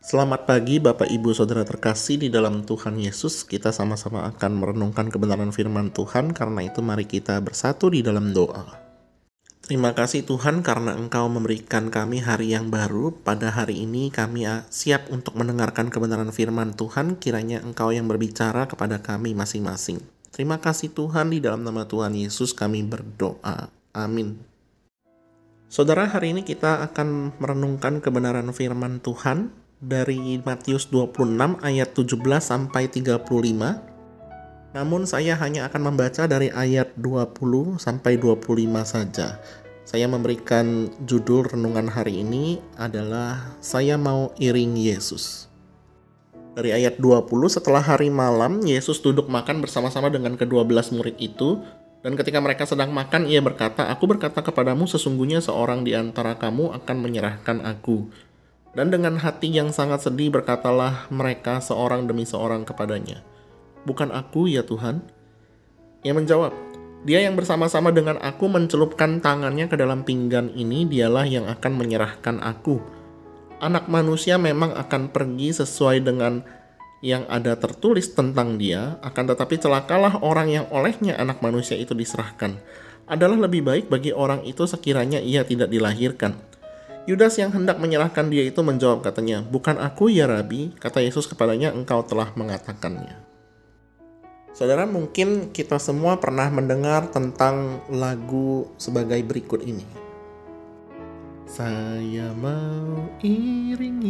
Selamat pagi Bapak Ibu Saudara terkasih di dalam Tuhan Yesus. Kita sama-sama akan merenungkan kebenaran firman Tuhan. Karena itu mari kita bersatu di dalam doa. Terima kasih Tuhan karena Engkau memberikan kami hari yang baru. Pada hari ini kami siap untuk mendengarkan kebenaran firman Tuhan. Kiranya Engkau yang berbicara kepada kami masing-masing. Terima kasih Tuhan, di dalam nama Tuhan Yesus kami berdoa. Amin. Saudara, hari ini kita akan merenungkan kebenaran firman Tuhan dari Matius 26 ayat 17 sampai 35. Namun saya hanya akan membaca dari ayat 20 sampai 25 saja. Saya memberikan judul renungan hari ini adalah Saya Mau Iring Yesus. Dari ayat 20, setelah hari malam, Yesus duduk makan bersama-sama dengan ke-12 murid itu. Dan ketika mereka sedang makan, ia berkata, "Aku berkata kepadamu, sesungguhnya seorang di antara kamu akan menyerahkan aku." Dan dengan hati yang sangat sedih berkatalah mereka seorang demi seorang kepadanya, "Bukan aku ya Tuhan?" Ia menjawab, "Dia yang bersama-sama dengan aku mencelupkan tangannya ke dalam pinggan ini, dialah yang akan menyerahkan aku. Anak manusia memang akan pergi sesuai dengan yang ada tertulis tentang dia, akan tetapi celakalah orang yang olehnya anak manusia itu diserahkan. Adalah lebih baik bagi orang itu sekiranya ia tidak dilahirkan." Yudas yang hendak menyerahkan dia itu menjawab katanya, "Bukan aku ya Rabi." Kata Yesus kepadanya, "Engkau telah mengatakannya." Saudara, mungkin kita semua pernah mendengar tentang lagu sebagai berikut ini. Saya mau iring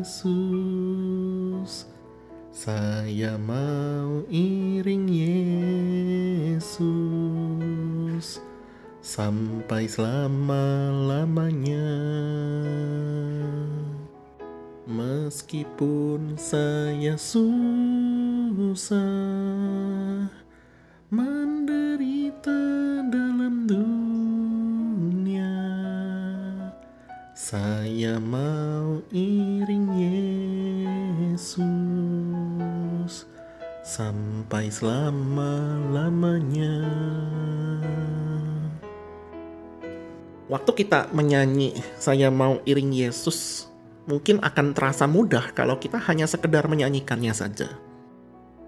Yesus, saya mau iring Yesus, sampai selama-lamanya. Meskipun saya susah menderita dalam dunia, saya mau iring Yesus sampai selama-lamanya. Waktu kita menyanyi "Saya Mau Iring Yesus", mungkin akan terasa mudah kalau kita hanya sekedar menyanyikannya saja.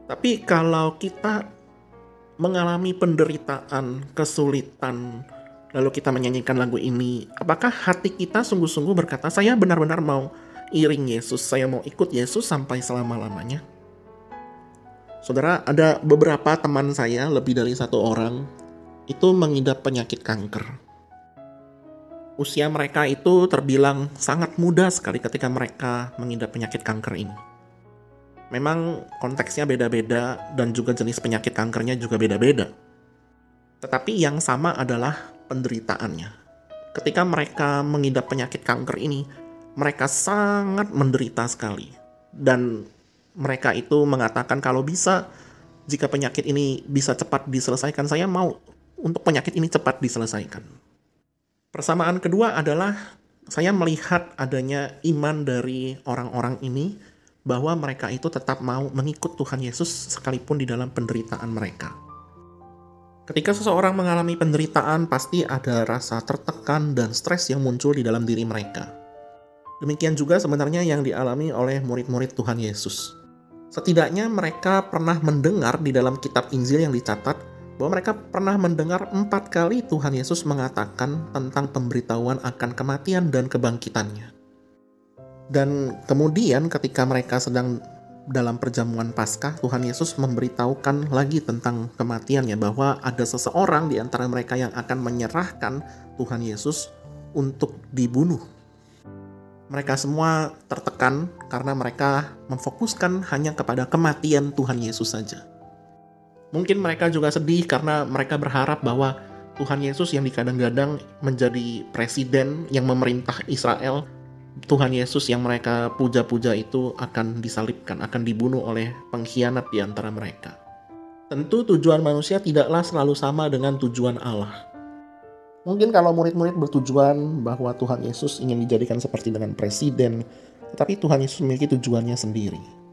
Tapi kalau kita mengalami penderitaan, kesulitan, lalu kita menyanyikan lagu ini, apakah hati kita sungguh-sungguh berkata, "Saya benar-benar mau iring Yesus, saya mau ikut Yesus sampai selama-lamanya"? Saudara, ada beberapa teman saya, lebih dari satu orang, itu mengidap penyakit kanker. Usia mereka itu terbilang sangat muda sekali ketika mereka mengidap penyakit kanker ini. Memang konteksnya beda-beda dan juga jenis penyakit kankernya juga beda-beda. Tetapi yang sama adalah penderitaannya. Ketika mereka mengidap penyakit kanker ini, mereka sangat menderita sekali. Dan mereka itu mengatakan kalau bisa, jika penyakit ini bisa cepat diselesaikan, saya mau untuk penyakit ini cepat diselesaikan. Persamaan kedua adalah saya melihat adanya iman dari orang-orang ini bahwa mereka itu tetap mau mengikut Tuhan Yesus sekalipun di dalam penderitaan mereka. Ketika seseorang mengalami penderitaan, pasti ada rasa tertekan dan stres yang muncul di dalam diri mereka. Demikian juga sebenarnya yang dialami oleh murid-murid Tuhan Yesus. Setidaknya mereka pernah mendengar di dalam kitab Injil yang dicatat bahwa mereka pernah mendengar 4 kali Tuhan Yesus mengatakan tentang pemberitahuan akan kematian dan kebangkitannya. Dan kemudian ketika mereka sedang dalam perjamuan Paskah, Tuhan Yesus memberitahukan lagi tentang kematiannya, bahwa ada seseorang di antara mereka yang akan menyerahkan Tuhan Yesus untuk dibunuh. Mereka semua tertekan karena mereka memfokuskan hanya kepada kematian Tuhan Yesus saja. Mungkin mereka juga sedih karena mereka berharap bahwa Tuhan Yesus yang dikadang-kadang menjadi presiden yang memerintah Israel, Tuhan Yesus yang mereka puja-puja itu akan disalibkan, akan dibunuh oleh pengkhianat di antara mereka. Tentu tujuan manusia tidaklah selalu sama dengan tujuan Allah. Mungkin kalau murid-murid bertujuan bahwa Tuhan Yesus ingin dijadikan seperti dengan presiden, tetapi Tuhan Yesus memiliki tujuannya sendiri.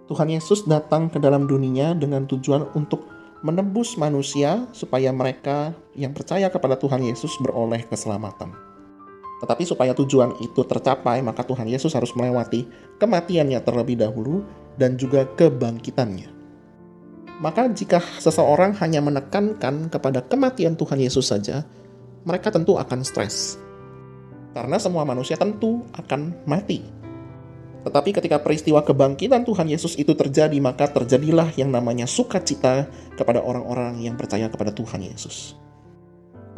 Tuhan Yesus datang ke dalam dunia dengan tujuan untuk menebus manusia supaya mereka yang percaya kepada Tuhan Yesus beroleh keselamatan. Tetapi supaya tujuan itu tercapai, maka Tuhan Yesus harus melewati kematiannya terlebih dahulu dan juga kebangkitannya. Maka jika seseorang hanya menekankan kepada kematian Tuhan Yesus saja, mereka tentu akan stres. Karena semua manusia tentu akan mati. Tetapi ketika peristiwa kebangkitan Tuhan Yesus itu terjadi, maka terjadilah yang namanya sukacita kepada orang-orang yang percaya kepada Tuhan Yesus.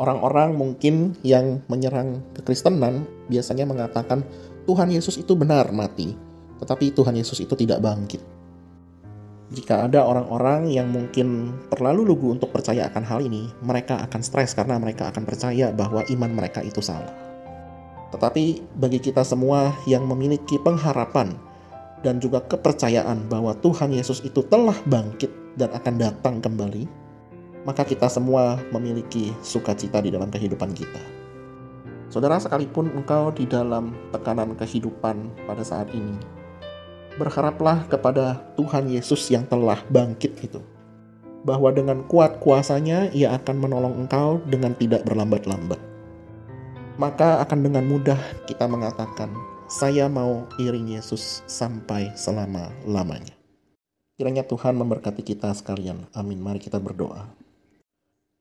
Orang-orang mungkin yang menyerang kekristenan biasanya mengatakan Tuhan Yesus itu benar mati, tetapi Tuhan Yesus itu tidak bangkit. Jika ada orang-orang yang mungkin terlalu lugu untuk percaya akan hal ini, mereka akan stres karena mereka akan percaya bahwa iman mereka itu salah. Tetapi bagi kita semua yang memiliki pengharapan dan juga kepercayaan bahwa Tuhan Yesus itu telah bangkit dan akan datang kembali, maka kita semua memiliki sukacita di dalam kehidupan kita. Saudara, sekalipun engkau di dalam tekanan kehidupan pada saat ini, berharaplah kepada Tuhan Yesus yang telah bangkit itu, bahwa dengan kuat kuasanya Ia akan menolong engkau dengan tidak berlambat-lambat. Maka akan dengan mudah kita mengatakan, saya mau iring Yesus sampai selama-lamanya. Kiranya Tuhan memberkati kita sekalian. Amin. Mari kita berdoa.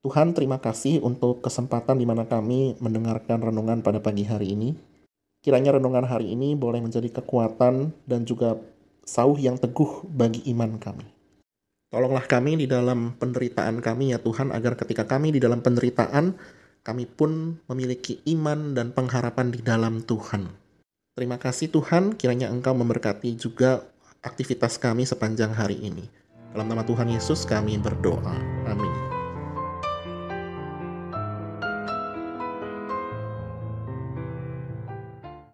Tuhan, terima kasih untuk kesempatan di mana kami mendengarkan renungan pada pagi hari ini. Kiranya renungan hari ini boleh menjadi kekuatan dan juga sauh yang teguh bagi iman kami. Tolonglah kami di dalam penderitaan kami ya Tuhan, agar ketika kami di dalam penderitaan, kami pun memiliki iman dan pengharapan di dalam Tuhan. Terima kasih Tuhan, kiranya Engkau memberkati juga aktivitas kami sepanjang hari ini. Dalam nama Tuhan Yesus kami berdoa. Amin.